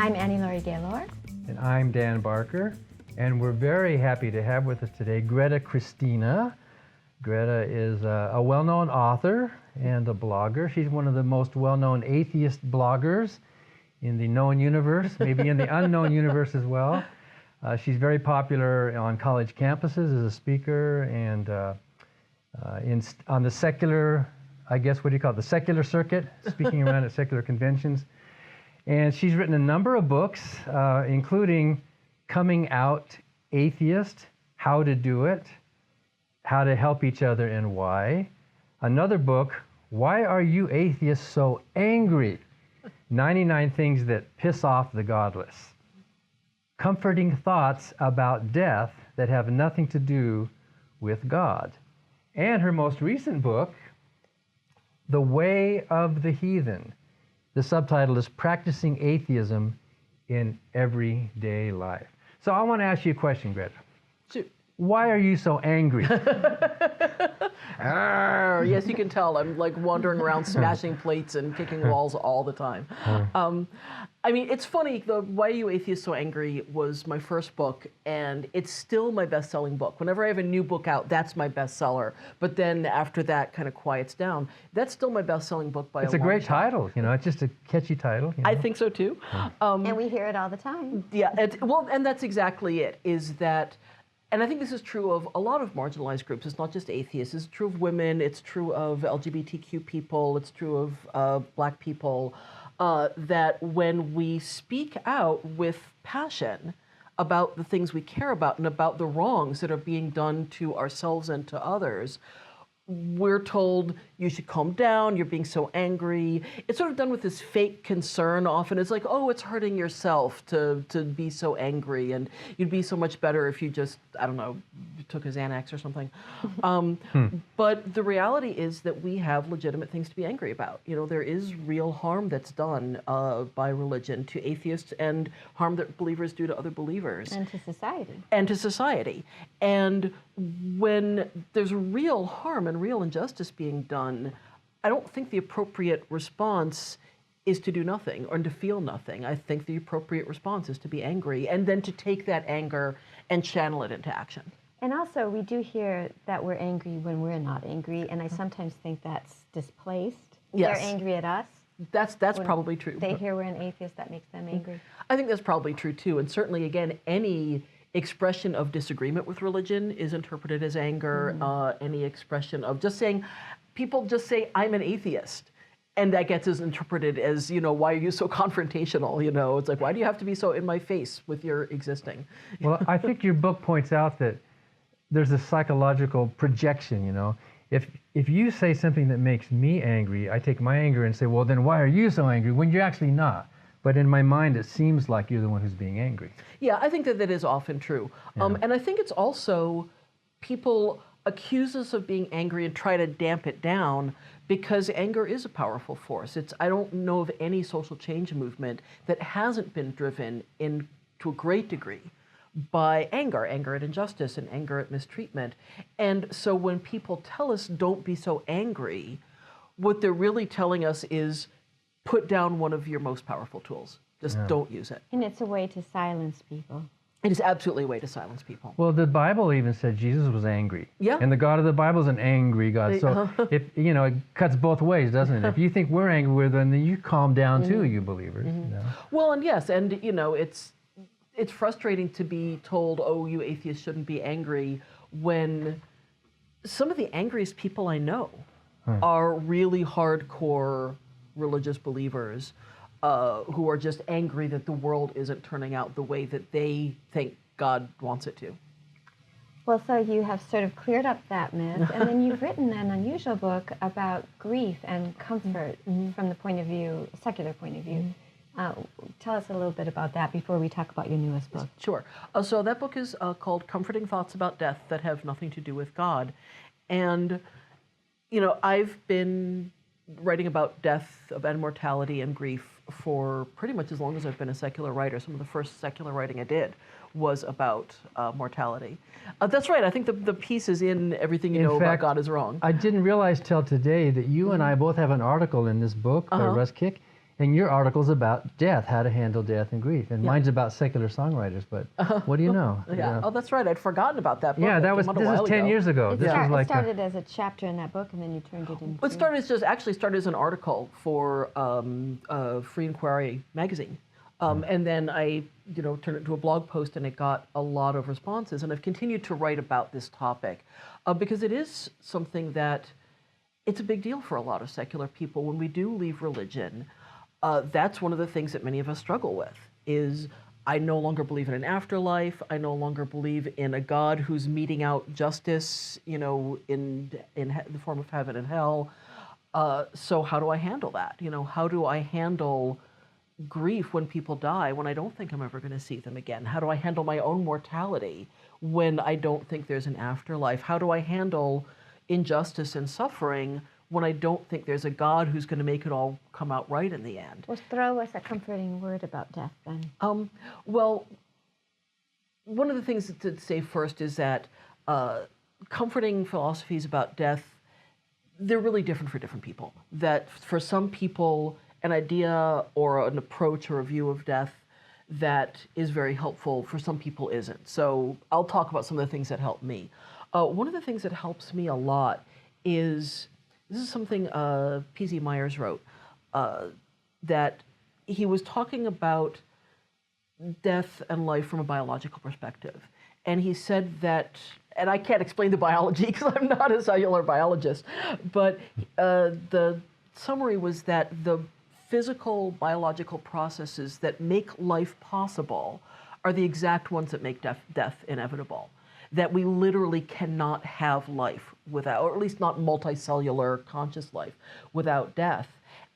I'm Annie Laurie Gaylor. And I'm Dan Barker. And we're very happy to have with us today Greta Christina. Greta is a well-known author and a blogger. She's one of the most well-known atheist bloggers in the known universe, maybe in the unknown universe as well. She's very popular on college campuses as a speaker and on the secular, I guess, what do you call it, the secular circuit, speaking around at secular conventions. And she's written a number of books, including Coming Out Atheist, How to Do It, How to Help Each Other and Why. Another book, Why Are You Atheists So Angry? 99 Things That Piss Off the Godless. Comforting Thoughts About Death That Have Nothing to Do with God. And her most recent book, The Way of the Heathen. The subtitle is Practicing Atheism in Everyday Life. So I want to ask you a question, Greta. Shoot. Why are you so angry? Yes, you can tell. I'm like wandering around smashing plates and kicking walls all the time. I mean, it's funny, the Why Are You Atheists So Angry was my first book, and it's still my best-selling book. Whenever I have a new book out, that's my bestseller. But then after that kind of quiets down. That's still my best-selling book by a long shot. It's a great title, you know, it's just a catchy title. You know? I think so too. And we hear it all the time. Yeah, well, and that's exactly it, is that, and I think this is true of a lot of marginalized groups. It's not just atheists. It's true of women. It's true of LGBTQ people. It's true of Black people. That when we speak out with passion about the things we care about and about the wrongs that are being done to ourselves and to others, we're told, you should calm down, you're being so angry. It's sort of done with this fake concern often. It's like, oh, it's hurting yourself to be so angry, and you'd be so much better if you just, I don't know, took a Xanax or something. But the reality is that we have legitimate things to be angry about. You know, there is real harm that's done by religion to atheists, and harm that believers do to other believers. And to society. And to society. And when there's real harm and real injustice being done, I don't think the appropriate response is to do nothing or to feel nothing. I think the appropriate response is to be angry, and then to take that anger and channel it into action. And also, we do hear that we're angry when we're not angry, and I sometimes think that's displaced. Yes. They're angry at us. That's probably true. They hear we're an atheist, that makes them angry. I think that's probably true too. And certainly, again, any expression of disagreement with religion is interpreted as anger. Any expression of just saying, people just say, I'm an atheist. And that gets interpreted as, you know, why are you so confrontational? You know, it's like, why do you have to be so in my face with your existing? Well, I think your book points out that there's a psychological projection, you know. If you say something that makes me angry, I take my anger and say, well, then why are you so angry, when you're actually not? But in my mind, it seems like you're the one who's being angry. Yeah, I think that is often true. Yeah. And I think it's also, people accuse us of being angry and try to damp it down, because anger is a powerful force. I don't know of any social change movement that hasn't been driven to a great degree by anger at injustice and anger at mistreatment. And so when people tell us don't be so angry, what they're really telling us is put down one of your most powerful tools. Just don't use it. And it's a way to silence people. It is absolutely a way to silence people. Well, the Bible even said Jesus was angry. Yeah. And the God of the Bible is an angry God. So you know, it cuts both ways, doesn't it? If you think we're angry with them, then you calm down too, you believers. You know? Well, and yes, and you know, it's frustrating to be told, oh, you atheists shouldn't be angry, when some of the angriest people I know are really hardcore religious believers who are just angry that the world isn't turning out the way that they think God wants it to. Well, so you have sort of cleared up that myth, and then you've written an unusual book about grief and comfort from the point of view, secular point of view. Tell us a little bit about that before we talk about your newest book. Sure. So that book is called Comforting Thoughts About Death That Have Nothing to Do with God. And, you know, I've been writing about death, about mortality and grief for pretty much as long as I've been a secular writer. Some of the first secular writing I did was about mortality. That's right. I think the piece is in Everything You Know About God Is Wrong. I didn't realize till today that you and I both have an article in this book by Russ Kick, And your article's about death, how to handle death and grief. And mine's about secular songwriters, but what do you know? Yeah. Oh, that's right. I'd forgotten about that book. Yeah, This is 10 years ago. It started as a chapter in that book, and then you turned it into... It started as an article for Free Inquiry magazine. And then I, turned it into a blog post, and it got a lot of responses. And I've continued to write about this topic because it is something that it's a big deal for a lot of secular people. When we do leave religion, that's one of the things that many of us struggle with, is I no longer believe in an afterlife. I no longer believe in a God who's meting out justice, in the form of heaven and hell. So how do I handle that? How do I handle grief when people die, when I don't think I'm ever going to see them again? How do I handle my own mortality when I don't think there's an afterlife? How do I handle injustice and suffering when I don't think there's a God who's going to make it all come out right in the end? Well, throw us a comforting word about death, then. Well, one of the things to say first is that comforting philosophies about death, they're really different for different people. That for some people, an idea or an approach or a view of death that is very helpful, for some people isn't. So I'll talk about some of the things that help me. One of the things that helps me a lot is, this is something P.Z. Myers wrote, that he was talking about death and life from a biological perspective. And he said that, and I can't explain the biology because I'm not a cellular biologist, but the summary was that the physical biological processes that make life possible are the exact ones that make death inevitable. That we literally cannot have life without, or at least not multicellular conscious life, without death.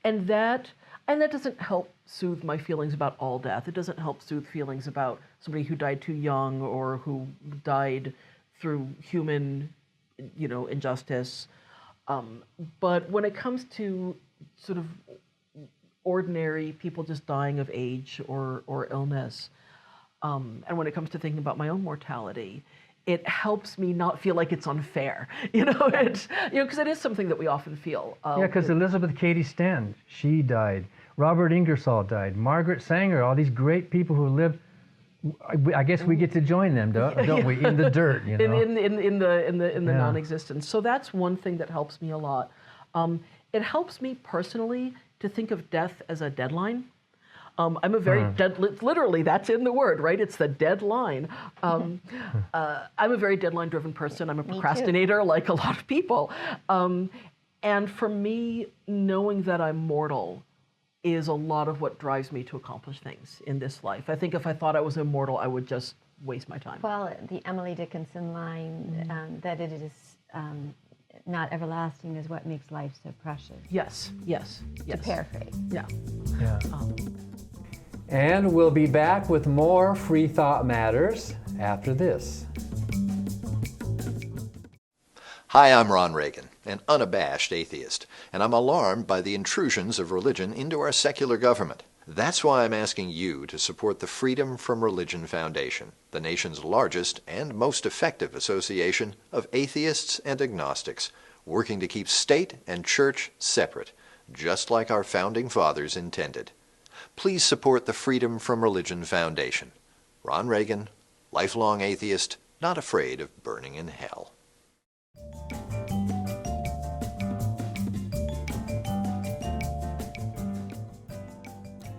And that doesn't help soothe my feelings about all death. It doesn't help soothe feelings about somebody who died too young or who died through human, injustice. But when it comes to sort of ordinary people just dying of age or illness, and when it comes to thinking about my own mortality, it helps me not feel like it's unfair, because it is something that we often feel. Yeah, because Elizabeth Cady Stanton, she died. Robert Ingersoll died. Margaret Sanger, all these great people who lived. I guess we get to join them, don't we? In the dirt, in the non-existence. So that's one thing that helps me a lot. It helps me personally to think of death as a deadline. I'm a very literally, that's in the word, right? It's the deadline. I'm a very deadline-driven person. I'm a procrastinator, like a lot of people. And for me, knowing that I'm mortal is a lot of what drives me to accomplish things in this life. I think if I thought I was immortal, I would just waste my time. Well, the Emily Dickinson line that it is not everlasting is what makes life so precious. Yes. To paraphrase. Yeah. And we'll be back with more Free Thought Matters after this. Hi, I'm Ron Reagan, an unabashed atheist, and I'm alarmed by the intrusions of religion into our secular government. That's why I'm asking you to support the Freedom from Religion Foundation, the nation's largest and most effective association of atheists and agnostics, working to keep state and church separate, just like our founding fathers intended. Please support the Freedom from Religion Foundation. Ron Reagan, lifelong atheist, not afraid of burning in hell.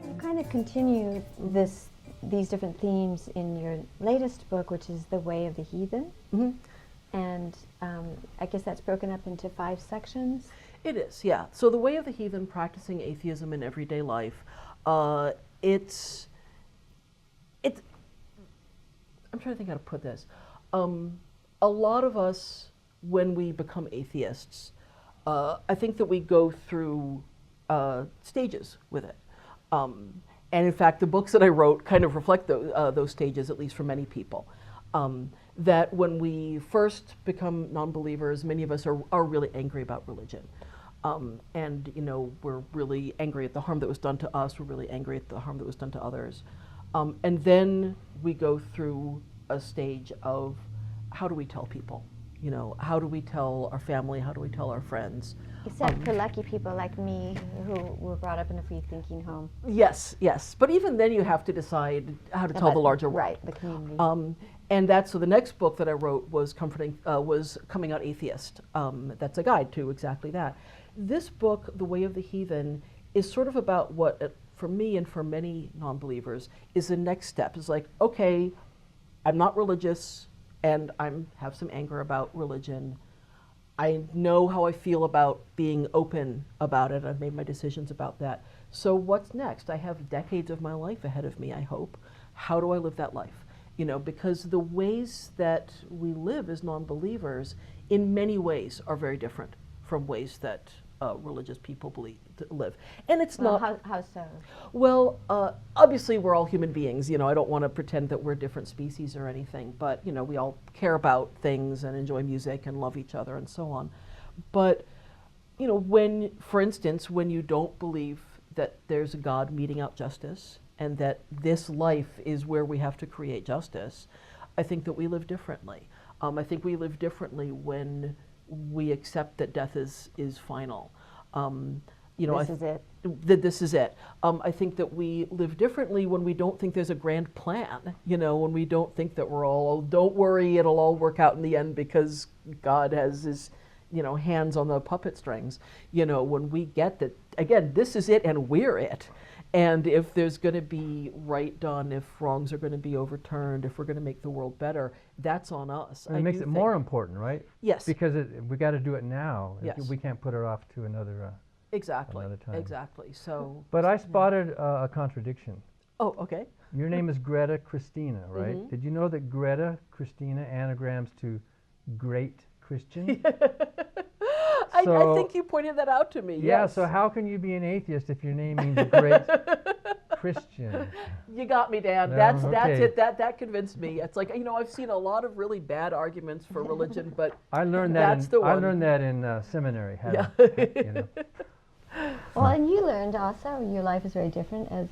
You kind of continue these different themes in your latest book, which is The Way of the Heathen. Mm-hmm. And I guess that's broken up into 5 sections. It is, yeah. So The Way of the Heathen, Practicing Atheism in Everyday Life. It's I'm trying to think how to put this. A lot of us, when we become atheists, I think that we go through stages with it. And in fact, the books that I wrote kind of reflect those stages, at least for many people. That when we first become non-believers, many of us are really angry about religion. And we're really angry at the harm that was done to us. We're really angry at the harm that was done to others. And then we go through a stage of how do we tell people, You know, how do we tell our family? How do we tell our friends? Except for lucky people like me who were brought up in a free-thinking home. Yes, yes. But even then you have to decide how to tell the larger world. Right, the community. And that's, so the next book that I wrote was Coming Out Atheist. That's a guide to exactly that. This book, The Way of the Heathen, is sort of about what, for me and for many non-believers, is the next step. It's like, okay, I'm not religious, and I have some anger about religion. I know how I feel about being open about it. I've made my decisions about that. So what's next? I have decades of my life ahead of me, I hope. How do I live that life? You know, because the ways that we live as non-believers in many ways are very different from ways that religious people live. And it's well, not... How so? Well, obviously we're all human beings. You know, I don't want to pretend that we're different species or anything, but, you know, we all care about things and enjoy music and love each other and so on. But, you know, when, for instance, when you don't believe that there's a God meting out justice and that this life is where we have to create justice, I think that we live differently. I think we live differently when we accept that death is final. You know, this is it. That this is it. I think that we live differently when we don't think there's a grand plan, you know, when we don't think that we're all, oh, don't worry, it'll all work out in the end because God has his, you know, hands on the puppet strings. You know, when we get that, again, this is it and we're it. And if there's going to be right done, if wrongs are going to be overturned, if we're going to make the world better, that's on us. And it makes it more important, right? Yes. Because we got to do it now. Yes. We can't put it off to another exactly. another time. Exactly. So. But I spotted a contradiction. Oh, okay. Your name is Greta Christina, right? Mm-hmm. Did you know that Greta Christina anagrams to Great Christian? I think you pointed that out to me. Yeah, yes. so how can you be an atheist if your name means Great Christian? You got me, Dan. That's okay. it. That convinced me. It's like, you know, I've seen a lot of really bad arguments for religion, but I learned that that's the one. I learned that in seminary. Yeah. You know. Well, and you learned also your life is very different as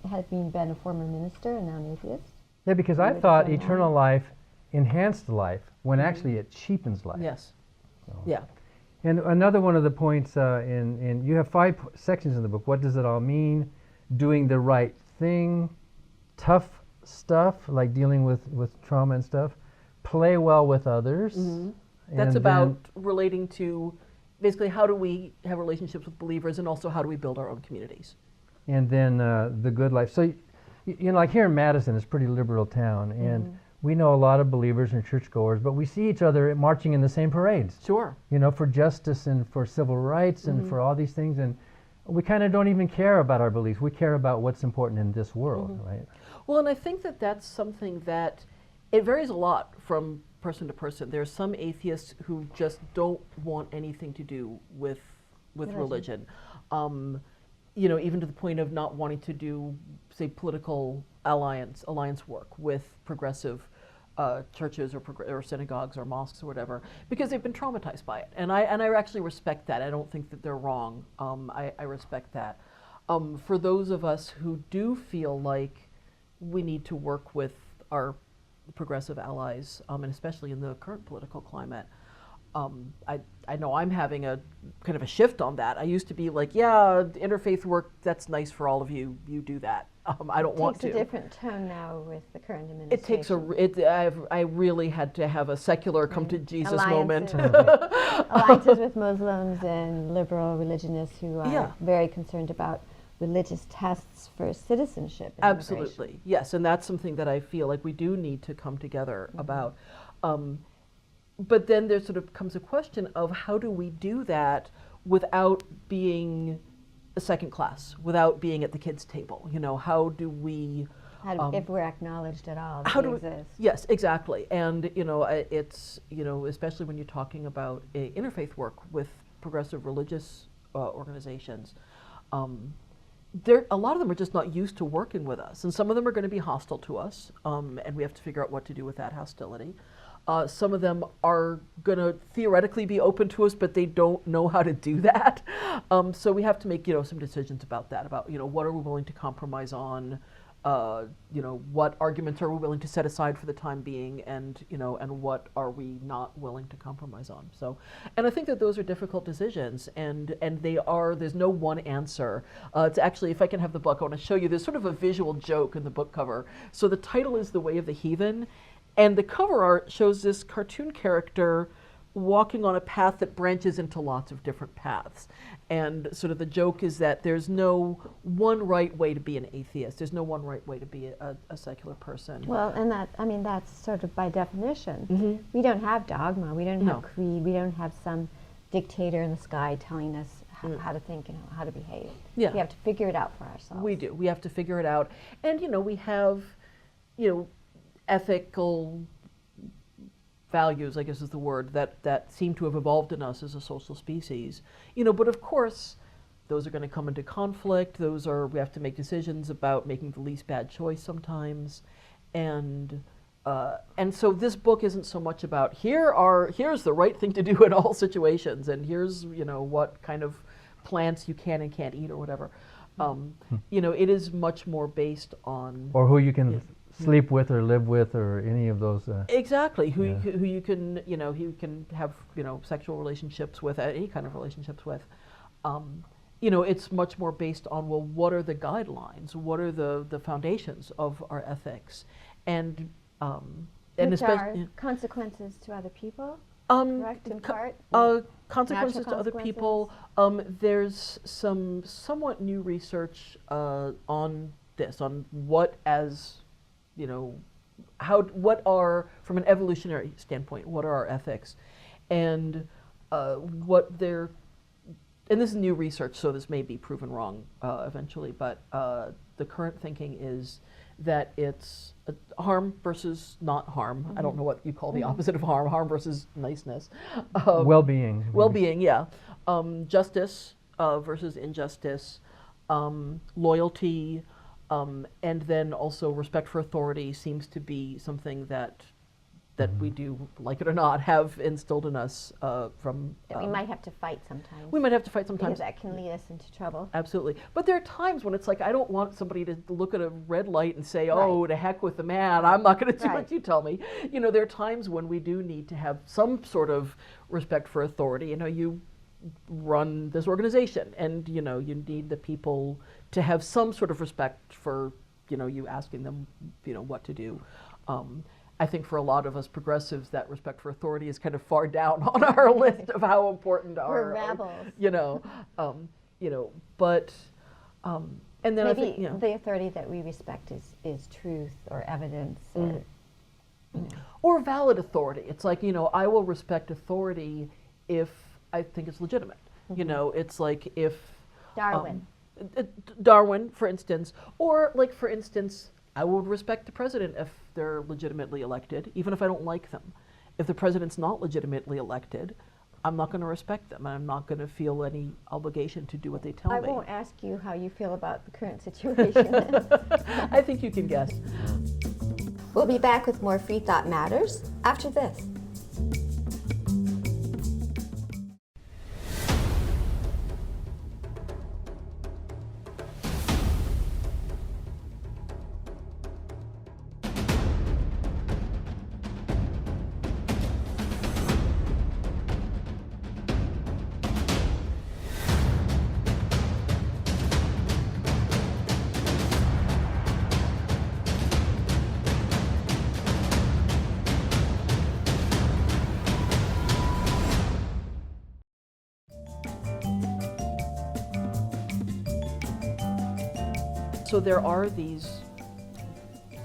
having been a former minister and now an atheist. Yeah, because I thought eternal life enhanced life when actually it cheapens life. Yes. So. Yeah. And another one of the points in you have 5 sections in the book. What does it all mean? Doing the right thing, tough stuff like dealing with trauma and stuff, play well with others. Mm-hmm. That's about relating to basically how do we have relationships with believers and also how do we build our own communities. And then the good life. So, you know, like here in Madison, it's a pretty liberal town, and we know a lot of believers and churchgoers, but we see each other marching in the same parades. Sure. You know, for justice and for civil rights and for all these things, and we kind of don't even care about our beliefs. We care about what's important in this world, right? Well, and I think that that's something that it varies a lot from person to person. There are some atheists who just don't want anything to do with religion. You know, even to the point of not wanting to do, say, political alliance work with progressive churches or synagogues or mosques or whatever, because they've been traumatized by it. And I actually respect that. I don't think that they're wrong. I respect that. For those of us who do feel like we need to work with our progressive allies, and especially in the current political climate, I know I'm having a kind of a shift on that. I used to be like, yeah, interfaith work, that's nice for all of you. You do that. I don't want to. It takes a different tone now with the current administration. It takes I really had to have a secular come to Jesus moment. Alliances with Muslims and liberal religionists who are very concerned about religious tests for citizenship. Absolutely, yes, and that's something that I feel like we do need to come together about. But then there sort of comes a question of how do we do that without being a second class, without being at the kids' table? You know, how do we... if we're acknowledged at all, how do we we exist. Yes, exactly. And, you know, it's, you know, especially when you're talking about interfaith work with progressive religious organizations, a lot of them are just not used to working with us. And some of them are going to be hostile to us, and we have to figure out what to do with that hostility. Some of them are going to theoretically be open to us, but they don't know how to do that. So we have to make, you know, some decisions about that, about, you know, what are we willing to compromise on? what arguments are we willing to set aside for the time being, and and what are we not willing to compromise on. So, and I think that those are difficult decisions, and there's no one answer. It's actually, if I can have the book, I want to show you. There's sort of a visual joke in the book cover. So the title is The Way of the Heathen, and the cover art shows this cartoon character walking on a path that branches into lots of different paths. And sort of the joke is that there's no one right way to be an atheist. There's no one right way to be a secular person. Well, and that's sort of by definition. We don't have dogma. We don't have creed. We don't have some dictator in the sky telling us how to think and how to behave. Yeah. We have to figure it out for ourselves. We do. We have to figure it out. And, we have, ethical values, I guess is the word, that seem to have evolved in us as a social species. But of course, those are going to come into conflict. We have to make decisions about making the least bad choice sometimes. And so this book isn't so much about here's the right thing to do in all situations, and here's, what kind of plants you can and can't eat or whatever. It is much more based on... Or who you can sleep with or live with, or any of those. Exactly. Who you can, who you can have, sexual relationships with, any kind of relationships with. It's much more based on, well, what are the guidelines? What are the foundations of our ethics? And Which are consequences to other people, correct, in part? Consequences to other people. There's some somewhat new research on this, on what from an evolutionary standpoint, what are our ethics? And and this is new research, so this may be proven wrong eventually, but the current thinking is that it's harm versus not harm. I don't know what you call the opposite of harm versus niceness. Well-being. Well-being, yeah. Justice versus injustice, loyalty, and then also respect for authority seems to be something that we do, like it or not, have instilled in us from... we might have to fight sometimes. We might have to fight sometimes. Because that can lead us into trouble. Absolutely. But there are times when it's like, I don't want somebody to look at a red light and say, oh, to heck with the man, I'm not going to do what you tell me. There are times when we do need to have some sort of respect for authority. You run this organization, and, you need the people to have some sort of respect for, you asking them, what to do. I think for a lot of us progressives, that respect for authority is kind of far down on our list of how important We're rebels. But and then maybe I think the authority that we respect is truth or evidence or valid authority. It's like, I will respect authority if I think it's legitimate. It's like if Darwin, for instance, or like, for instance, I would respect the president if they're legitimately elected, even if I don't like them. If the president's not legitimately elected, I'm not going to respect them, and I'm not going to feel any obligation to do what they tell me. I won't ask you how you feel about the current situation. I think you can guess. We'll be back with more Free Thought Matters after this. So there are these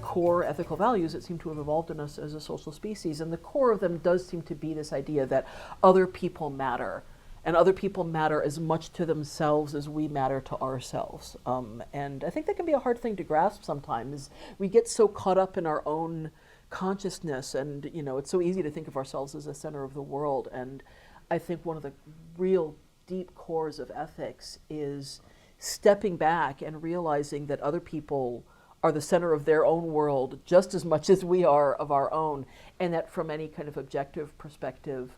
core ethical values that seem to have evolved in us as a social species, and the core of them does seem to be this idea that other people matter, and other people matter as much to themselves as we matter to ourselves. And I think that can be a hard thing to grasp sometimes. We get so caught up in our own consciousness, and it's so easy to think of ourselves as the center of the world. And I think one of the real deep cores of ethics is stepping back and realizing that other people are the center of their own world just as much as we are of our own, and that from any kind of objective perspective,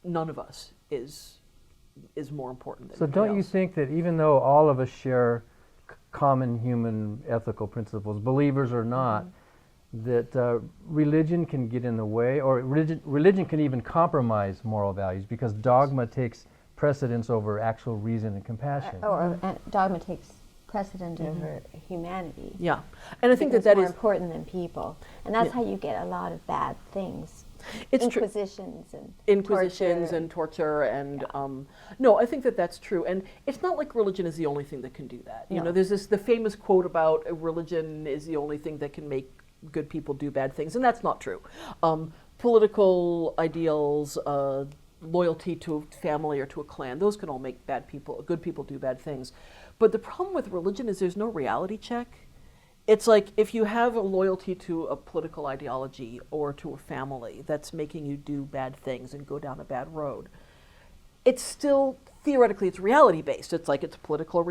none of us is more important than So don't you think that even though all of us share common human ethical principles, believers or not, that religion can get in the way, or religion can even compromise moral values because dogma takes precedence over actual reason and compassion. Or dogma takes precedent over humanity. Yeah, and I think It's that more is important than people, and that's how you get a lot of bad things. it's true. Inquisitions and Inquisitions torture. and torture and no, I think that that's true, and it's not like religion is the only thing that can do that. You know, there's the famous quote about religion is the only thing that can make good people do bad things, and that's not true. Political ideals, loyalty to a family or to a clan, those can all make good people do bad things. But the problem with religion is there's no reality check. It's like if you have a loyalty to a political ideology or to a family that's making you do bad things and go down a bad road, it's still, theoretically, it's reality-based. It's like it's political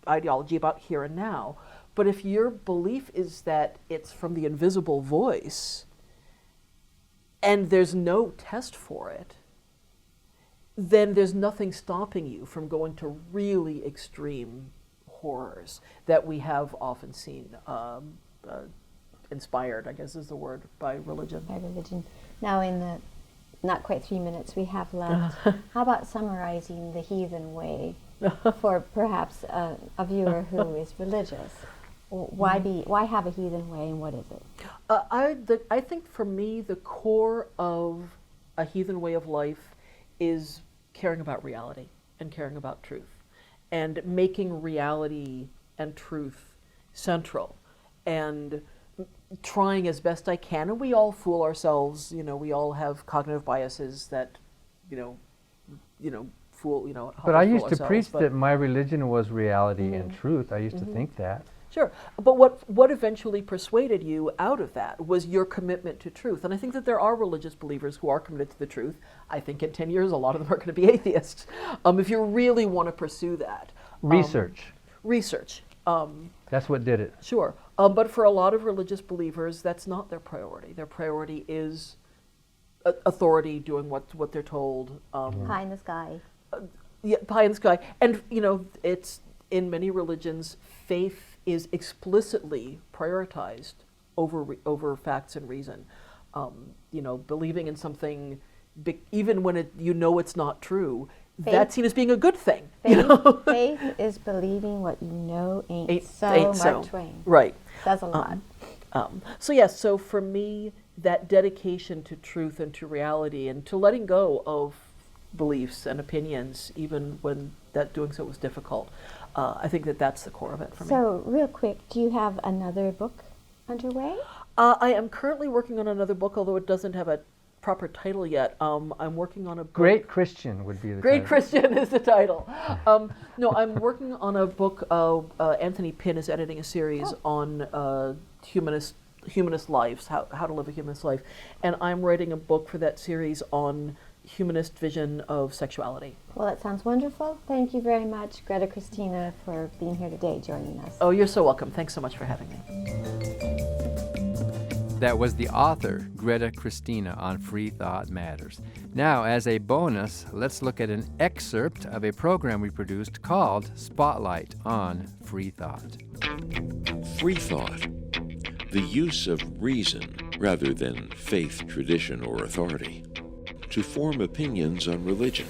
ideology about here and now. But if your belief is that it's from the invisible voice and there's no test for it, then there's nothing stopping you from going to really extreme horrors that we have often seen, inspired, I guess is the word, by religion. By religion. Now, in the not quite 3 minutes we have left, how about summarizing the heathen way for perhaps a viewer who is religious? Why have a heathen way, and what is it? I think for me, the core of a heathen way of life is caring about reality and caring about truth and making reality and truth central and trying as best I can. And we all fool ourselves, we all have cognitive biases that, fool, But I used to preach that my religion was reality and truth. I used to think that. Sure, but what eventually persuaded you out of that was your commitment to truth. And I think that there are religious believers who are committed to the truth. I think in 10 years, a lot of them are going to be atheists. If you really want to pursue that. Research. That's what did it. Sure, but for a lot of religious believers, that's not their priority. Their priority is authority doing what they're told. Pie in the sky. Yeah, pie in the sky. And, it's in many religions, faith is explicitly prioritized over facts and reason. Believing in something, even when it's not true, that's seen as being a good thing. Faith is believing what you know ain't so. Mark Twain. Right. Says a lot. So for me, that dedication to truth and to reality and to letting go of beliefs and opinions, even when doing so was difficult, I think that's the core of it for me. So, real quick, do you have another book underway? I am currently working on another book, although it doesn't have a proper title yet. I'm working on a book. Great Christian would be the title. Great Christian is the title. No, I'm working on a book. Anthony Pinn is editing a series on humanist lives, how to live a humanist life. And I'm writing a book for that series on humanist vision of sexuality. Well, that sounds wonderful. Thank you very much, Greta Christina, for being here today, joining us. Oh, you're so welcome. Thanks so much for having me. That was the author, Greta Christina, on Free Thought Matters. Now, as a bonus, let's look at an excerpt of a program we produced called Spotlight on Free Thought. Free thought, the use of reason rather than faith, tradition, or authority to form opinions on religion.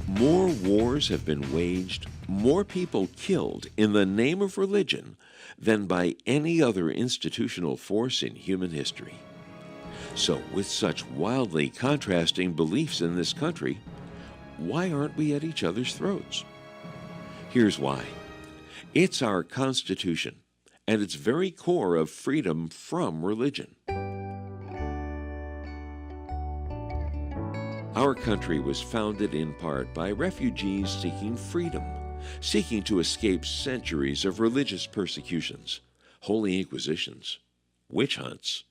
More wars have been waged, more people killed in the name of religion than by any other institutional force in human history. So, with such wildly contrasting beliefs in this country, why aren't we at each other's throats? Here's why. It's our Constitution, and its very core of freedom from religion. Our country was founded in part by refugees seeking freedom, seeking to escape centuries of religious persecutions, holy inquisitions, witch hunts.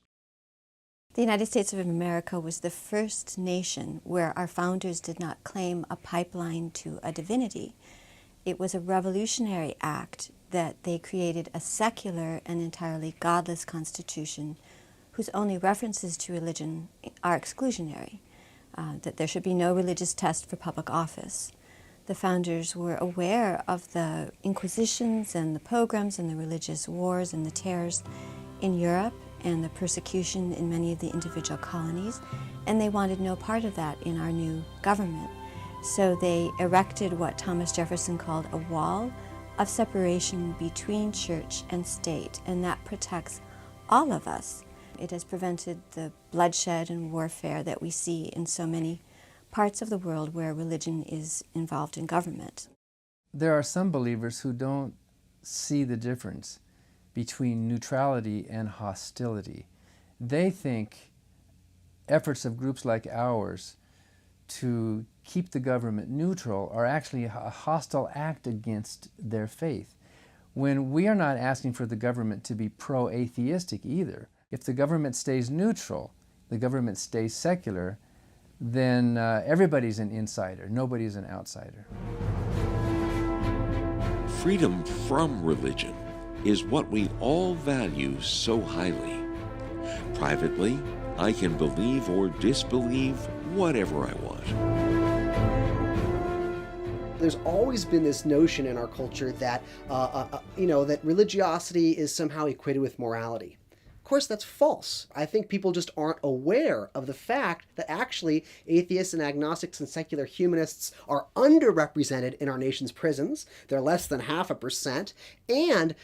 The United States of America was the first nation where our founders did not claim a pipeline to a divinity. It was a revolutionary act that they created a secular and entirely godless constitution whose only references to religion are exclusionary. that there should be no religious test for public office. The founders were aware of the inquisitions and the pogroms and the religious wars and the terrors in Europe and the persecution in many of the individual colonies, and they wanted no part of that in our new government. So they erected what Thomas Jefferson called a wall of separation between church and state, and that protects all of us. It has prevented the bloodshed and warfare that we see in so many parts of the world where religion is involved in government. There are some believers who don't see the difference between neutrality and hostility. They think efforts of groups like ours to keep the government neutral are actually a hostile act against their faith, when we are not asking for the government to be pro-atheistic either. If the government stays neutral, the government stays secular, then everybody's an insider, nobody's an outsider. Freedom from religion is what we all value so highly. Privately, I can believe or disbelieve whatever I want. There's always been this notion in our culture that, that religiosity is somehow equated with morality. Of course, that's false. I think people just aren't aware of the fact that actually atheists and agnostics and secular humanists are underrepresented in our nation's prisons. They're less than 0.5%. And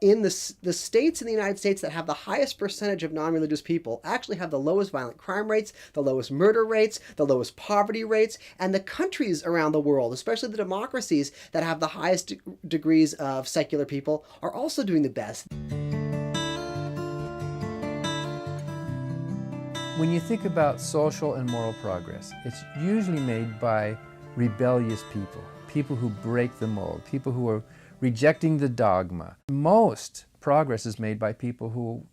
in the states in the United States that have the highest percentage of non-religious people actually have the lowest violent crime rates, the lowest murder rates, the lowest poverty rates, and the countries around the world, especially the democracies that have the highest degrees of secular people, are also doing the best. When you think about social and moral progress, it's usually made by rebellious people, people who break the mold, people who are rejecting the dogma. Most progress is made by people who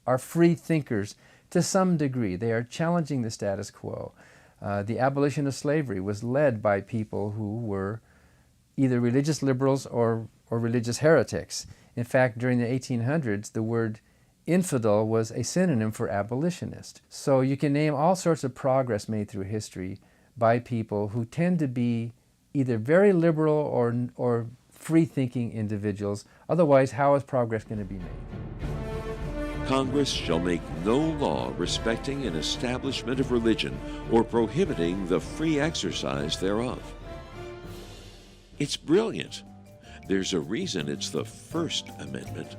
are free thinkers to some degree. They are challenging the status quo. The abolition of slavery was led by people who were either religious liberals or religious heretics. In fact, during the 1800s, the word infidel was a synonym for abolitionist. So you can name all sorts of progress made through history by people who tend to be either very liberal or free-thinking individuals. Otherwise, how is progress going to be made? Congress shall make no law respecting an establishment of religion or prohibiting the free exercise thereof. It's brilliant. There's a reason it's the First Amendment.